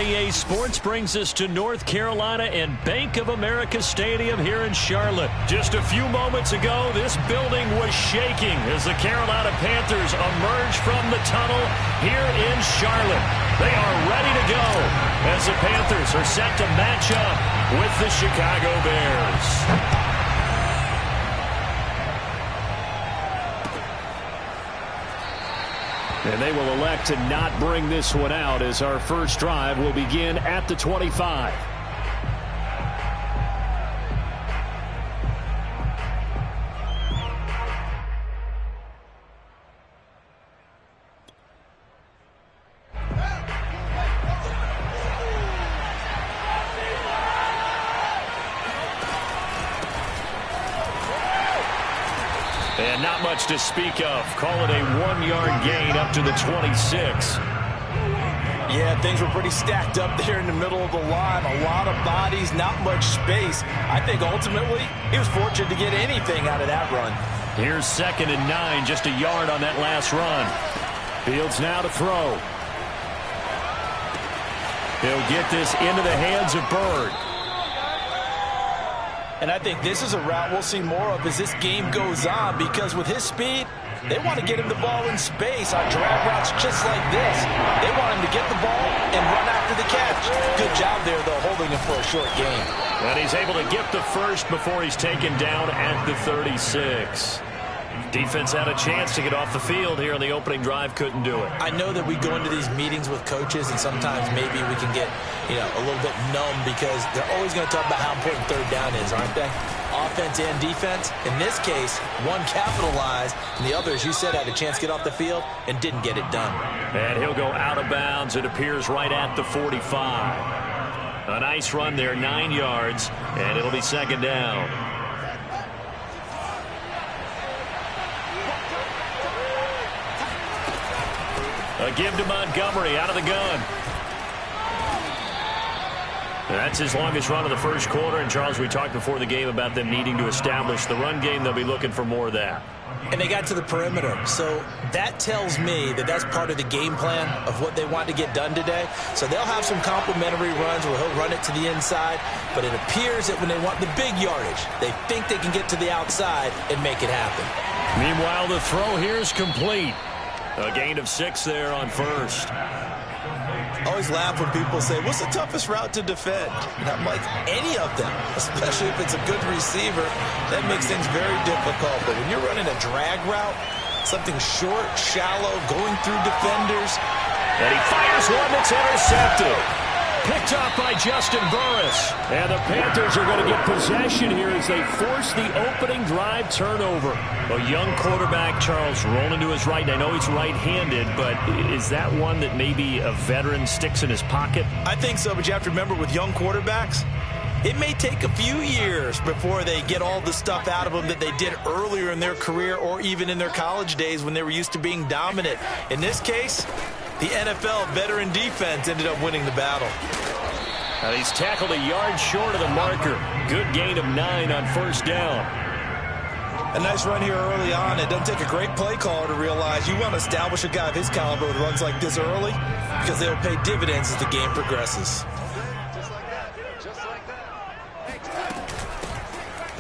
EA Sports brings us to North Carolina and Bank of America Stadium here in Charlotte. Just a few moments ago, this building was shaking as the Carolina Panthers emerged from the tunnel here in Charlotte. They are ready to go as the Panthers are set to match up with the Chicago Bears. And they will elect to not bring this one out as our first drive will begin at the 25. And not much to speak of. Call it a 1-yard gain up to the 26. Yeah, things were pretty stacked up there in the middle of the line. A lot of bodies, not much space. I think ultimately he was fortunate to get anything out of that run. Here's 2nd and 9, just a yard on that last run. Fields now to throw. He'll get this into the hands of Bird. And I think this is a route we'll see more of as this game goes on, because with his speed, they want to get him the ball in space on drag routes just like this. They want him to get the ball and run after the catch. Good job there, though, holding him for a short gain. And he's able to get the first before he's taken down at the 36. Defense had a chance to get off the field here on the opening drive, couldn't do it. I know that we go into these meetings with coaches, and sometimes maybe we can get, a little bit numb because they're always going to talk about how important third down is, aren't they? Offense and defense. In this case, one capitalized, and the other, as you said, had a chance to get off the field and didn't get it done. And he'll go out of bounds. It appears right at the 45. A nice run there, 9 yards, and it'll be 2nd down. A give to Montgomery out of the gun. That's his longest run of the first quarter. And, Charles, we talked before the game about them needing to establish the run game. They'll be looking for more of that. And they got to the perimeter. So that tells me that that's part of the game plan of what they want to get done today. So they'll have some complimentary runs where he'll run it to the inside. But it appears that when they want the big yardage, they think they can get to the outside and make it happen. Meanwhile, the throw here is complete. A gain of 6 there on first. I always laugh when people say, what's the toughest route to defend? And I'm like, any of them, especially if it's a good receiver. That makes things very difficult. But when you're running a drag route, something short, shallow, going through defenders. And he fires one that's intercepted. Picked off by Justin Burris. And the Panthers are going to get possession here as they force the opening drive turnover. A young quarterback, Charles, rolling to his right. And I know he's right-handed, but is that one that maybe a veteran sticks in his pocket? I think so, but you have to remember with young quarterbacks, it may take a few years before they get all the stuff out of them that they did earlier in their career or even in their college days when they were used to being dominant. In this case, the NFL veteran defense ended up winning the battle. He's tackled a yard short of the marker. Good gain of 9 on first down. A nice run here early on. It doesn't take a great play caller to realize you want to establish a guy of his caliber with runs like this early because they'll pay dividends as the game progresses.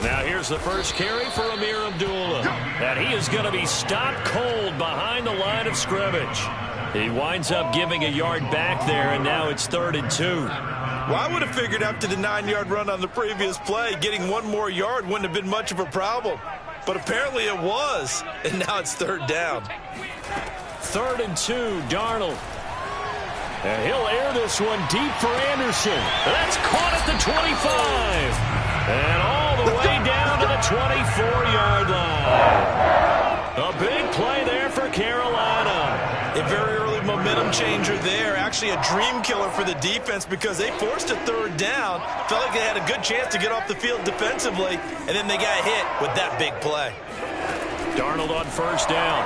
Now here's the first carry for Amir Abdullah. And he is going to be stopped cold behind the line of scrimmage. He winds up giving a yard back there, and now it's 3rd and 2. Well, I would have figured after the 9-yard run on the previous play, getting one more yard wouldn't have been much of a problem. But apparently it was, and now it's 3rd down. 3rd and 2, Darnold. And he'll air this one deep for Anderson. That's caught at the 25. And all the way down to the 24-yard line. A big play there for Carolina. A very early momentum changer there. Actually a dream killer for the defense because they forced a 3rd down. Felt like they had a good chance to get off the field defensively, and then they got hit with that big play. Darnold on first down.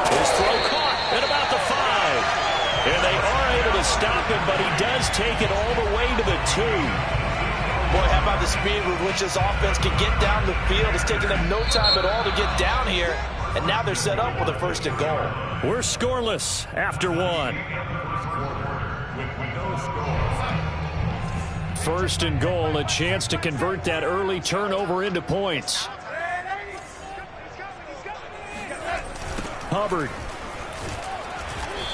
His throw caught at about the 5. And they are able to stop him, but he does take it all the way to the 2. Boy, how about the speed with which this offense can get down the field? It's taking them no time at all to get down here. and now they're set up with a 1st and goal. We're scoreless after 1. 1st and goal, a chance to convert that early turnover into points. Hubbard.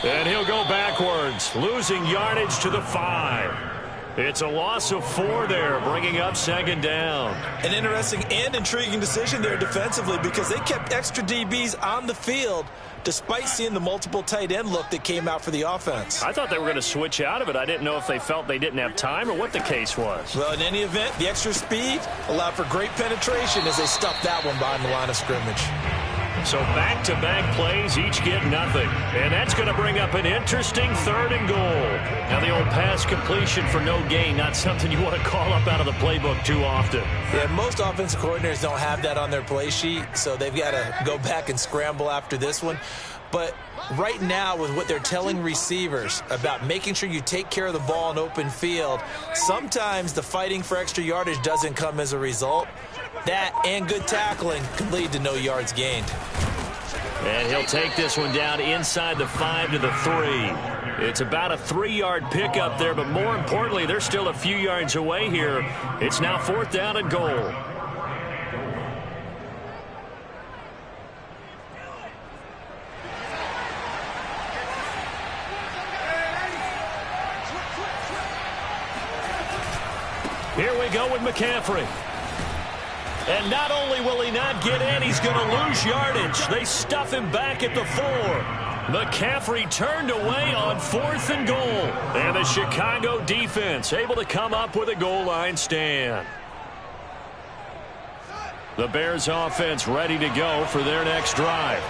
And he'll go backwards, losing yardage to the 5. It's a loss of 4 there, bringing up 2nd down. An interesting and intriguing decision there defensively because they kept extra DBs on the field despite seeing the multiple tight end look that came out for the offense. I thought they were going to switch out of it. I didn't know if they felt they didn't have time or what the case was. Well, in any event, the extra speed allowed for great penetration as they stuffed that one behind the line of scrimmage. So back-to-back plays, each get nothing. And that's going to bring up an interesting 3rd and goal. Now, the old pass completion for no gain, not something you want to call up out of the playbook too often. Yeah, most offensive coordinators don't have that on their play sheet, so they've got to go back and scramble after this one. But right now, with what they're telling receivers about making sure you take care of the ball in open field, sometimes the fighting for extra yardage doesn't come as a result. That and good tackling can lead to no yards gained. And he'll take this one down inside the 5 to the 3. It's about a 3-yard pickup there, but more importantly, they're still a few yards away here. It's now 4th down and goal. Here we go with McCaffrey. And not only will he not get in, he's going to lose yardage. They stuff him back at the 4. McCaffrey turned away on 4th and goal. And the Chicago defense able to come up with a goal line stand. The Bears offense ready to go for their next drive.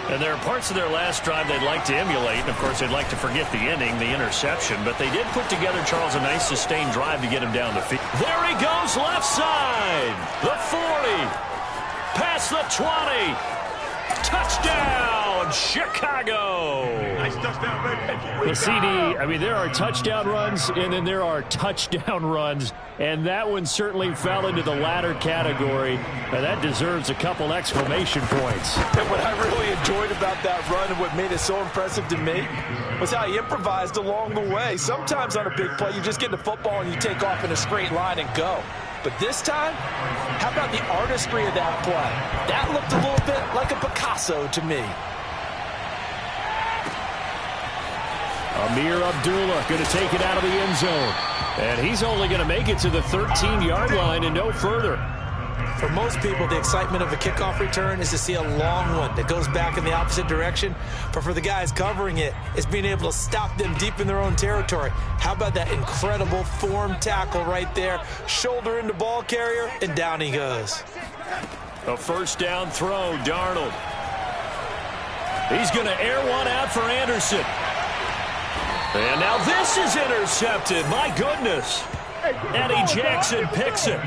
And there are parts of their last drive they'd like to emulate. And, of course, they'd like to forget the ending, the interception. But they did put together, Charles, a nice sustained drive to get him down the field. There he goes, left side. The 40. Past the 20. Touchdown, Chicago. Nice touchdown, baby. The CD, I mean, there are touchdown runs, and then there are touchdown runs. And that one certainly fell into the latter category. And that deserves a couple exclamation points. And what I really enjoyed about that run and what made it so impressive to me was how he improvised along the way. Sometimes on a big play, you just get the football and you take off in a straight line and go. But this time, how about the artistry of that play? That looked a little bit like a Picasso to me. Amir Abdullah going to take it out of the end zone. And he's only going to make it to the 13-yard line and no further. For most people, the excitement of a kickoff return is to see a long one that goes back in the opposite direction. But for the guys covering it, it's being able to stop them deep in their own territory. How about that incredible form tackle right there? Shoulder into ball carrier, and down he goes. A 1st down throw, Darnold. He's going to air one out for Anderson. And now this is intercepted. My goodness. Eddie Jackson picks it.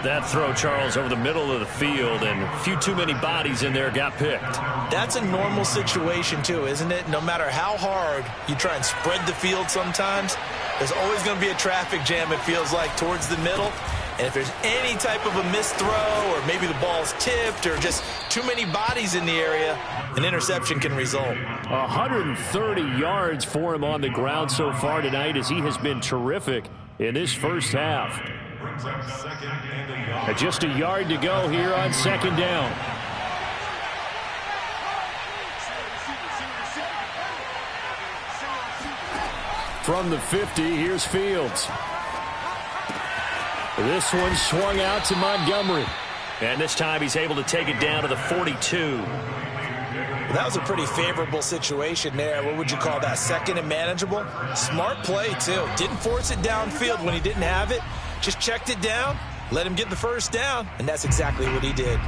That throw, Charles, over the middle of the field, and a few too many bodies in there got picked. That's a normal situation, too, isn't it? No matter how hard you try and spread the field sometimes, there's always going to be a traffic jam, it feels like, towards the middle. And if there's any type of a missed throw or maybe the ball's tipped or just too many bodies in the area, an interception can result. 130 yards for him on the ground so far tonight as he has been terrific in this first half. Just a yard to go here on 2nd down. From the 50, here's Fields. This one swung out to Montgomery. And this time he's able to take it down to the 42. That was a pretty favorable situation there. What would you call that? 2nd and manageable? Smart play, too. Didn't force it downfield when he didn't have it. Just checked it down, let him get the 1st down, and that's exactly what he did.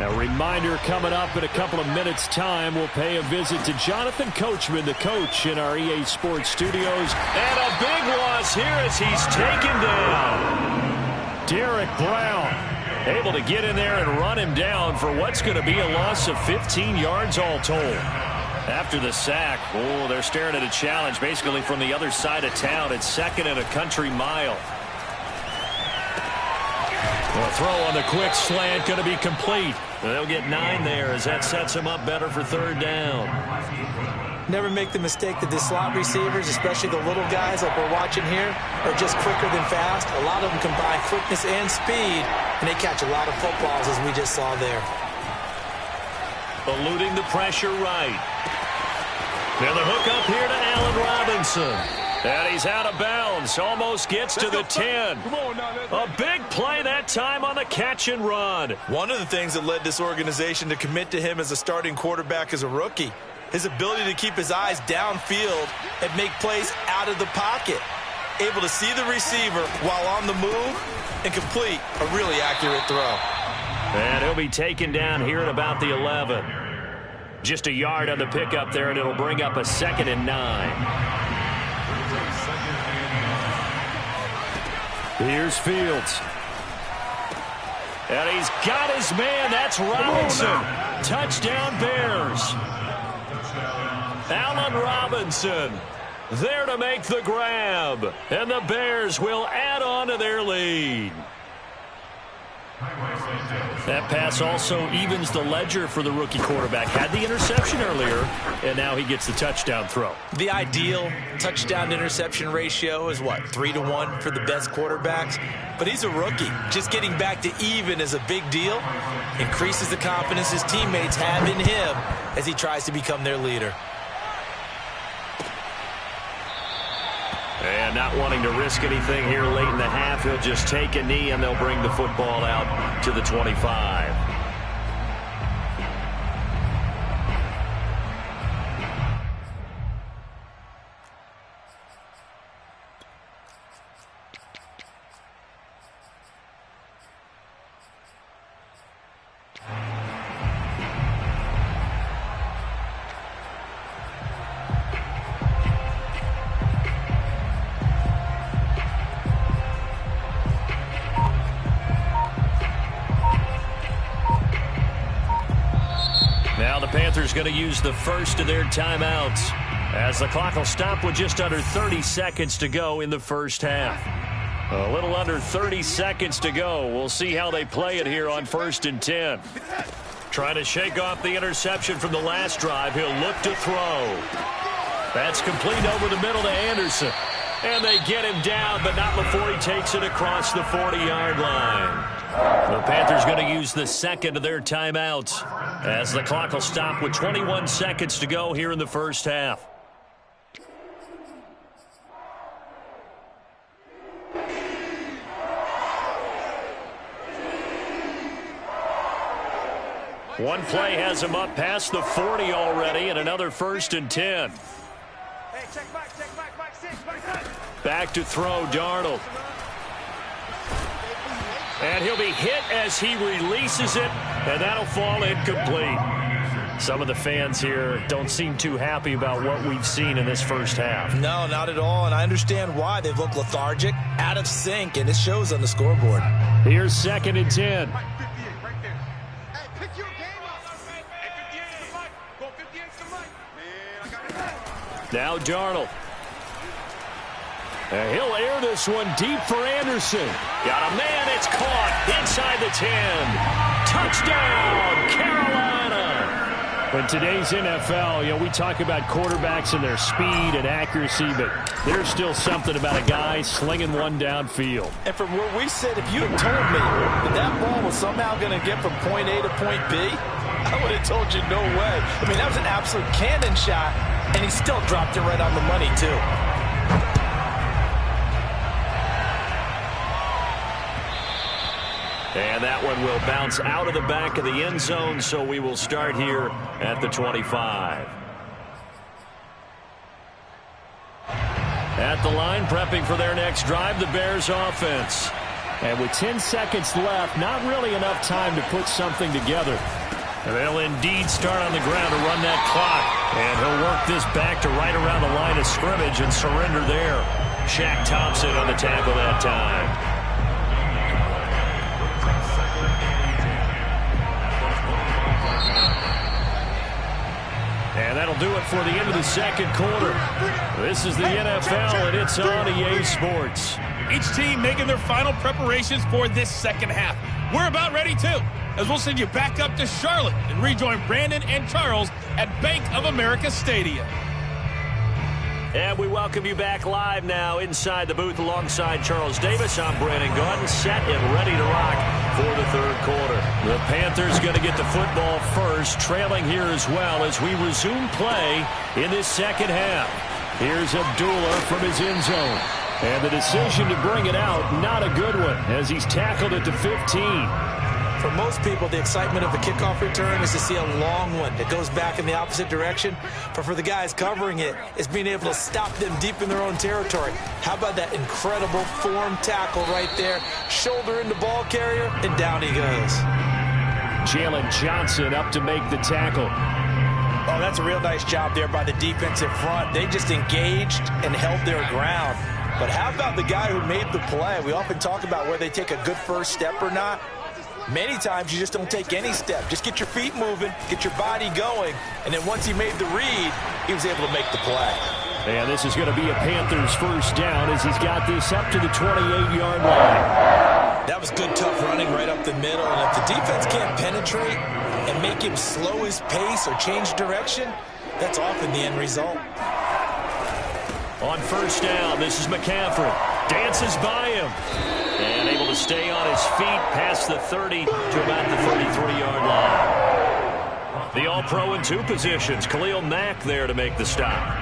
A reminder coming up in a couple of minutes' time. We'll pay a visit to Jonathan Coachman, the coach in our EA Sports studios. And a big loss here as he's taken down. Derek Brown able to get in there and run him down for what's going to be a loss of 15 yards all told. After the sack, oh, they're staring at a challenge basically from the other side of town. It's 2nd and a country mile. The throw on the quick slant going to be complete. They'll get 9 there as that sets them up better for 3rd down. Never make the mistake that the slot receivers, especially the little guys like we're watching here, are just quicker than fast. A lot of them combine quickness and speed, and they catch a lot of footballs, as we just saw there. Eluding the pressure right. Now the hook up here to Allen Robinson. And he's out of bounds. Almost gets to the 10. A big play that time on the catch and run. One of the things that led this organization to commit to him as a starting quarterback as a rookie, his ability to keep his eyes downfield and make plays out of the pocket. Able to see the receiver while on the move and complete a really accurate throw. And he'll be taken down here at about the 11. Just a yard on the pickup there, and it'll bring up a 2nd and 9. Here's Fields. And he's got his man. That's Robinson. Touchdown Bears. Allen Robinson there to make the grab. And the Bears will add on to their lead. That pass also evens the ledger for the rookie quarterback. Had the interception earlier, and now he gets the touchdown throw. The ideal touchdown-interception ratio is, what, 3-to-1 for the best quarterbacks? But he's a rookie. Just getting back to even is a big deal. Increases the confidence his teammates have in him as he tries to become their leader. And not wanting to risk anything here late in the half, he'll just take a knee, and they'll bring the football out to the 25. Panthers going to use the first of their timeouts as the clock will stop with just under 30 seconds to go in the first half. A little under 30 seconds to go. We'll see how they play it here on 1st and 10. Trying to shake off the interception from the last drive. He'll look to throw. That's complete over the middle to Anderson. And they get him down, but not before he takes it across the 40-yard line. The Panthers going to use the second of their timeouts as the clock will stop with 21 seconds to go here in the first half. One play has him up past the 40 already, and another 1st and 10. Hey, check back, 6, back. Back to throw, Darnold. And he'll be hit as he releases it, and that'll fall incomplete. Some of the fans here don't seem too happy about what we've seen in this first half. No, not at all, and I understand why. They've looked lethargic, out of sync, and it shows on the scoreboard. Here's 2nd and 10. Right there. Hey, pick your game up. Hey, 58 to the mic. Go 58 to the mic. Man, I got it. Now Darnold. And he'll air this one deep for Anderson. Got a man, it's caught inside the 10. Touchdown, Carolina. In today's NFL, we talk about quarterbacks and their speed and accuracy, but there's still something about a guy slinging one downfield. And from where we sit, if you had told me that ball was somehow going to get from point A to point B, I would have told you no way. I mean, that was an absolute cannon shot, and he still dropped it right on the money, too. And that one will bounce out of the back of the end zone, so we will start here at the 25. At the line, prepping for their next drive, the Bears offense. And with 10 seconds left, not really enough time to put something together. And they'll indeed start on the ground to run that clock. And he'll work this back to right around the line of scrimmage and surrender there. Shaq Thompson on the tackle that time. And that'll do it for the end of the second quarter. This is the NFL, and it's on EA Sports. Each team making their final preparations for this second half. We're about ready, too, as we'll send you back up to Charlotte and rejoin Brandon and Charles at Bank of America Stadium. And we welcome you back live now inside the booth alongside Charles Davis. I'm Brandon Gaudin, set and ready to rock for the third quarter. The Panthers going to get the football first, trailing here as well as we resume play in this second half. Here's Abdullah from his end zone. And the decision to bring it out, not a good one, as he's tackled at the 15. For most people, the excitement of the kickoff return is to see a long one that goes back in the opposite direction. But for the guys covering it, it's being able to stop them deep in their own territory. How about that incredible form tackle right there? Shoulder in the ball carrier, and down he goes. Jalen Johnson up to make the tackle. Oh, that's a real nice job there by the defensive front. They just engaged and held their ground. But how about the guy who made the play? We often talk about whether they take a good first step or not. Many times you just don't take any step. Just get your feet moving, get your body going, and then once he made the read, he was able to make the play. And this is going to be a Panthers first down as he's got this up to the 28-yard line. That was good, tough running right up the middle. And if the defense can't penetrate and make him slow his pace or change direction, that's often the end result. On first down, this is McCaffrey. Dances by him. And able to stay on his feet past the 30 to about the 33-yard line. The All-Pro in two positions. Khalil Mack there to make the stop.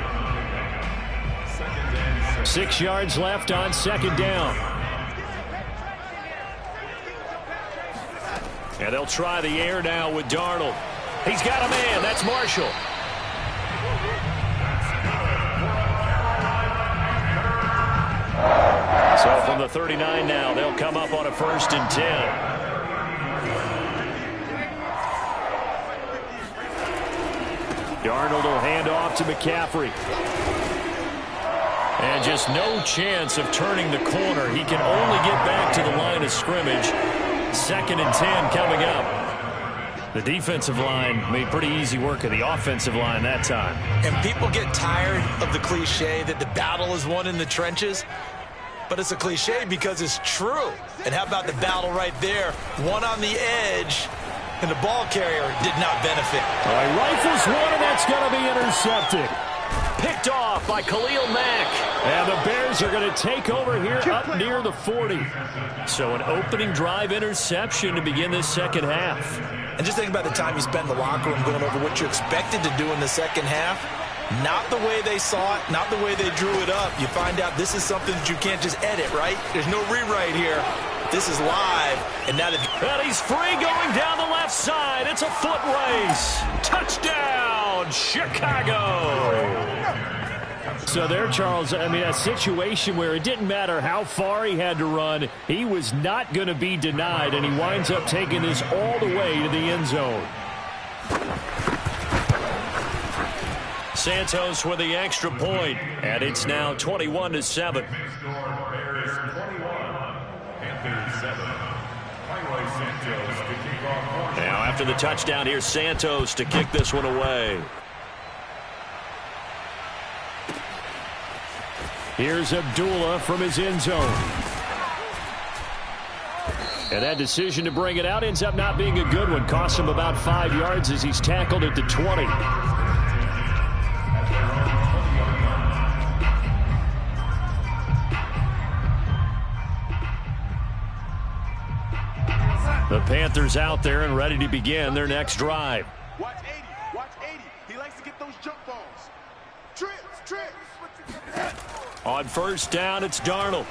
6 yards left on second down. And they'll try the air now with Darnold. He's got a man. That's Marshall. So from the 39 now, they'll come up on a 1st and 10. Darnold will hand off to McCaffrey. And just no chance of turning the corner. He can only get back to the line of scrimmage. 2nd and 10 coming up. The defensive line made pretty easy work of the offensive line that time. And people get tired of the cliche that the battle is won in the trenches. But it's a cliche because it's true. And how about the battle right there? One on the edge, and the ball carrier did not benefit. All right, rifles one, and that's going to be intercepted. Picked off by Khalil Mack. And the Bears are going to take over here up near the 40. So an opening drive interception to begin this second half. And just think about the time you spend in the locker room going over what you expected to do in the second half. Not the way they saw it, not the way they drew it up. You find out this is something that you can't just edit, right? There's no rewrite here. This is live. And now and he's free going down the left side. It's a foot race. Touchdown, Chicago. So there, Charles, I mean, a situation where it didn't matter how far he had to run. He was not going to be denied, and he winds up taking this all the way to the end zone. Santos with the extra point, and it's now 21-7. Now after the touchdown, here's Santos to kick this one away. Here's Abdullah from his end zone. And that decision to bring it out ends up not being a good one. Costs him about 5 yards as he's tackled at the 20. The Panthers out there and ready to begin their next drive. Watch 80. Watch 80. He likes to get those jump balls. Trips. On first down, it's Darnold.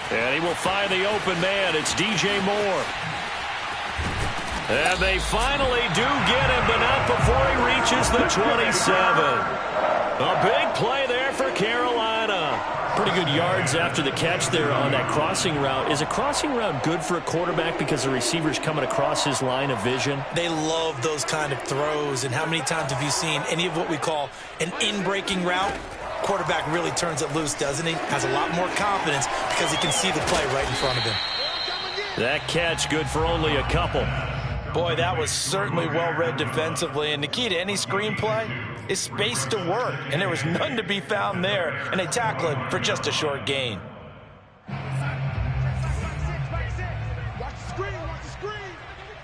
And he will find the open man. It's DJ Moore. And they finally do get him, but not before he reaches the 27. A big play there for Carolina. Pretty good yards after the catch there on that crossing route. Is a crossing route good for a quarterback because the receiver's coming across his line of vision? They love those kind of throws. And how many times have you seen any of what we call an in-breaking route? Quarterback really turns it loose, doesn't he? Has a lot more confidence because he can see the play right in front of him. That catch good for only a couple. Boy, that was certainly well-read defensively, and the key to any screenplay is space to work, and there was none to be found there, and they tackle it for just a short gain. Watch the screen, watch the screen,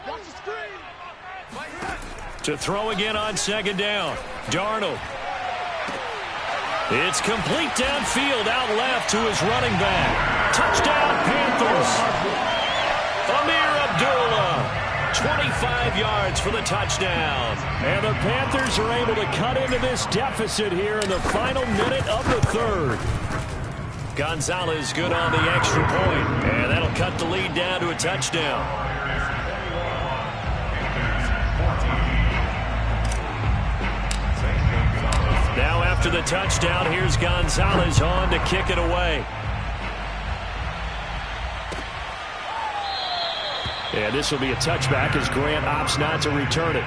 watch the screen. To throw again on second down. Darnold. It's complete downfield, out left to his running back. Touchdown, Panthers. Amir Abdullah. 25 yards for the touchdown. And the Panthers are able to cut into this deficit here in the final minute of the third. Gonzalez good on the extra point, and that'll cut the lead down to a touchdown. Now after the touchdown, here's Gonzalez on to kick it away. And this will be a touchback as Grant opts not to return it.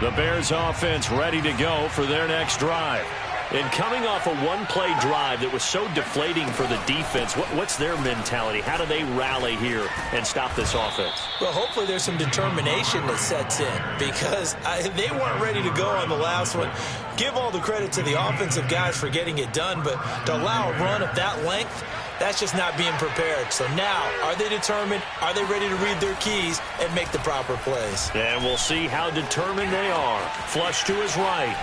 The Bears offense ready to go for their next drive. And coming off a one-play drive that was so deflating for the defense, what's their mentality? How do they rally here and stop this offense? Well, hopefully there's some determination that sets in because they weren't ready to go on the last one. Give all the credit to the offensive guys for getting it done, but to allow a run of that length, that's just not being prepared. So now, are they determined? Are they ready to read their keys and make the proper plays? And we'll see how determined they are. Flush to his right.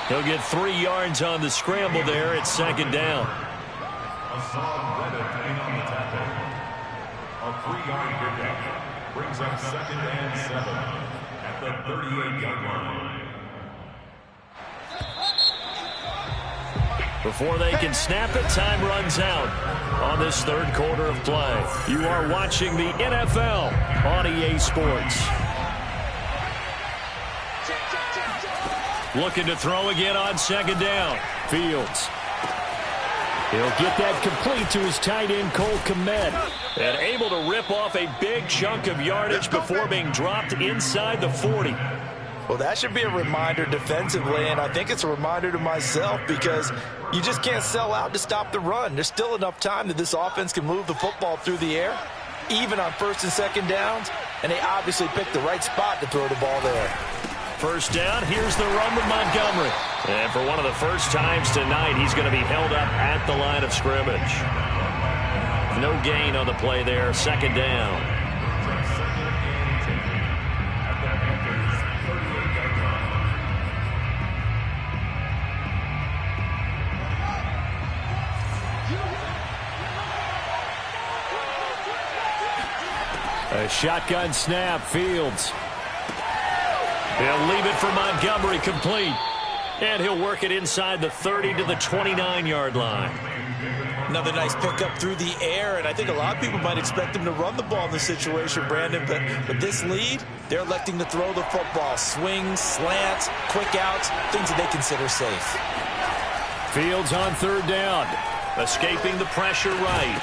He'll get 3 yards on the scramble there at second down. A 3-yard pickup brings up 2nd and 7 at the 38-yard line. Before they can snap it, time runs out on this third quarter of play. You are watching the NFL on EA Sports. Looking to throw again on second down. Fields. He'll get that complete to his tight end, Cole Kmet. And able to rip off a big chunk of yardage before being dropped inside the 40. Well, that should be a reminder defensively, and I think it's a reminder to myself because you just can't sell out to stop the run. There's still enough time that this offense can move the football through the air, even on first and second downs, and they obviously picked the right spot to throw the ball there. First down, here's the run with Montgomery. And for one of the first times tonight, he's going to be held up at the line of scrimmage. No gain on the play there, second down. A shotgun snap, Fields. He'll leave it for Montgomery, complete. And he'll work it inside the 30 to the 29-yard line. Another nice pickup through the air, and I think a lot of people might expect him to run the ball in this situation, Brandon, but with this lead, they're electing to throw the football. Swings, slants, quick outs, things that they consider safe. Fields on third down, escaping the pressure right.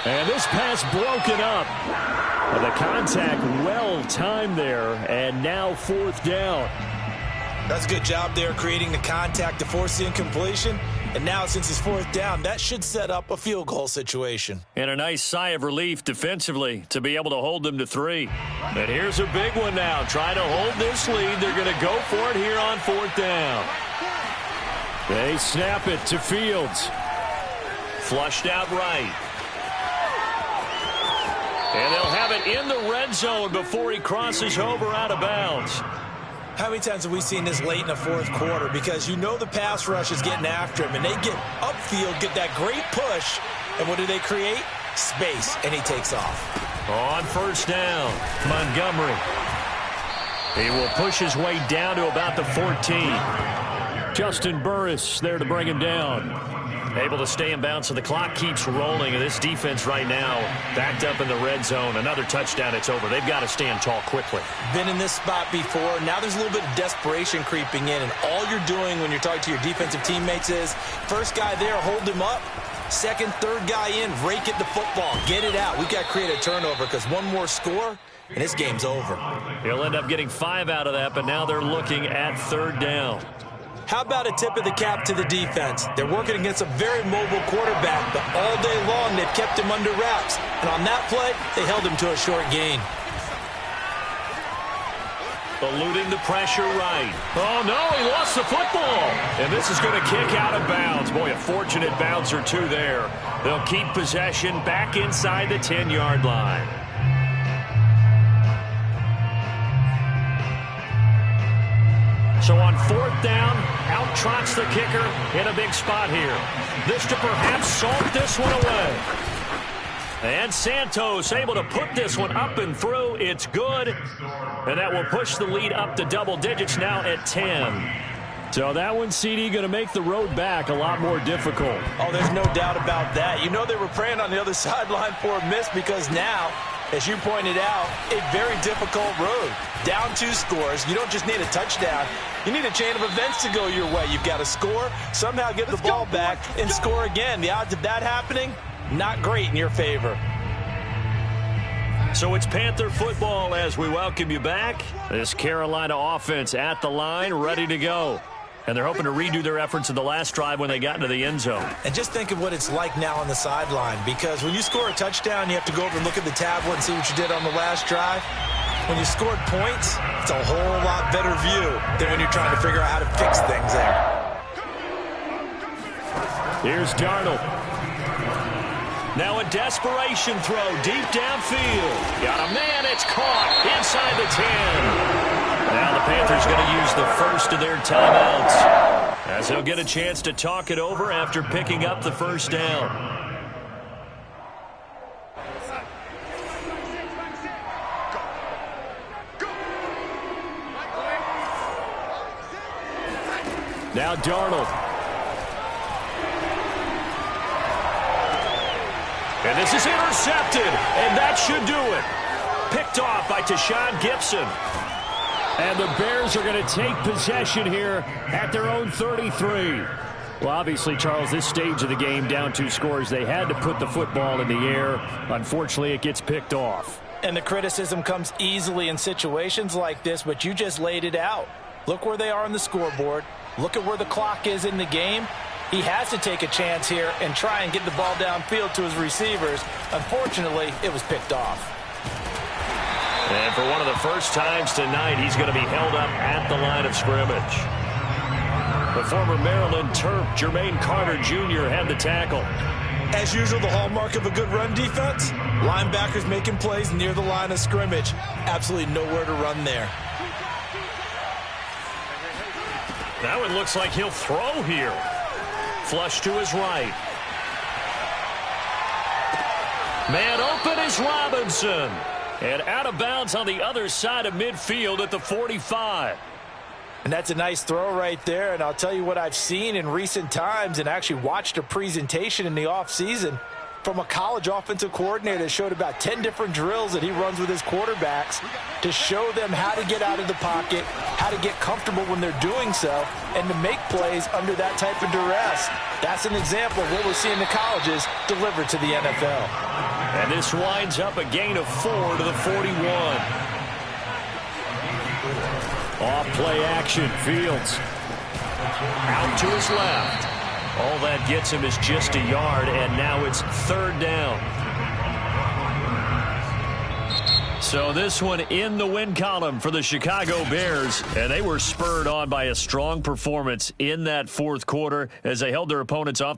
And this pass broken up. The contact well timed there, and now fourth down. That's a good job there creating the contact to force the incompletion. And now since it's fourth down, that should set up a field goal situation. And a nice sigh of relief defensively to be able to hold them to 3. And here's a big one now. Trying to hold this lead. They're going to go for it here on fourth down. They snap it to Fields. Flushed out right. And they'll have it in the red zone before he crosses over out of bounds. How many times have we seen this late in the fourth quarter? Because you know the pass rush is getting after him, and they get upfield, get that great push, and what do they create? Space, and he takes off. On first down, Montgomery. He will push his way down to about the 14. Justin Burris there to bring him down. Able to stay in bounds, so the clock keeps rolling. And this defense right now backed up in the red zone. Another touchdown, it's over. They've got to stand tall quickly. Been in this spot before. Now there's a little bit of desperation creeping in. And all you're doing when you're talking to your defensive teammates is, first guy there, hold him up. Second, third guy in, rake at the football. Get it out. We've got to create a turnover because one more score, and this game's over. He'll end up getting 5 out of that, but now they're looking at third down. How about a tip of the cap to the defense? They're working against a very mobile quarterback, but all day long they've kept him under wraps. And on that play, they held him to a short gain. Eluding the pressure right. Oh, no, he lost the football. And this is going to kick out of bounds. Boy, a fortunate bounce or two there. They'll keep possession back inside the 10-yard line. So on 4th down, out trots the kicker in a big spot here. This to perhaps salt this one away. And Santos able to put this one up and through. It's good. And that will push the lead up to double digits now at 10. So that one, CD, going to make the road back a lot more difficult. Oh, there's no doubt about that. You know they were praying on the other sideline for a miss because now, as you pointed out, a very difficult road. Down 2 scores. You don't just need a touchdown. You need a chain of events to go your way. You've got to score, somehow get the ball back, and score again. The odds of that happening, not great in your favor. So it's Panther football as we welcome you back. This Carolina offense at the line, ready to go. And they're hoping to redo their efforts in the last drive when they got into the end zone. And just think of what it's like now on the sideline, because when you score a touchdown, you have to go over and look at the tablet and see what you did on the last drive. When you scored points, it's a whole lot better view than when you're trying to figure out how to fix things there. Here's Darnold. Now a desperation throw deep downfield. Got a man, it's caught inside the 10. Now the Panthers going to use the first of their timeouts as they'll get a chance to talk it over after picking up the first down. Now Darnold. And this is intercepted, and that should do it. Picked off by Tashawn Gibson. And the Bears are going to take possession here at their own 33. Well, obviously, Charles, this stage of the game, down 2 scores, they had to put the football in the air. Unfortunately, it gets picked off. And the criticism comes easily in situations like this, but you just laid it out. Look where they are on the scoreboard. Look at where the clock is in the game. He has to take a chance here and try and get the ball downfield to his receivers. Unfortunately, it was picked off. And for one of the first times tonight, he's going to be held up at the line of scrimmage. The former Maryland Terp, Jermaine Carter Jr., had the tackle. As usual, the hallmark of a good run defense, linebackers making plays near the line of scrimmage. Absolutely nowhere to run there. Now it looks like he'll throw here. Flush to his right. Man open is Robinson. And out of bounds on the other side of midfield at the 45. And that's a nice throw right there. And I'll tell you what I've seen in recent times and actually watched a presentation in the offseason from a college offensive coordinator that showed about 10 different drills that he runs with his quarterbacks to show them how to get out of the pocket, how to get comfortable when they're doing so, and to make plays under that type of duress. That's an example of what we're seeing the colleges deliver to the NFL. And this winds up a gain of 4 to the 41. Off play action, Fields. Out to his left. All that gets him is just a yard, and now it's 3rd down. So this one in the win column for the Chicago Bears, and they were spurred on by a strong performance in that 4th quarter as they held their opponents off the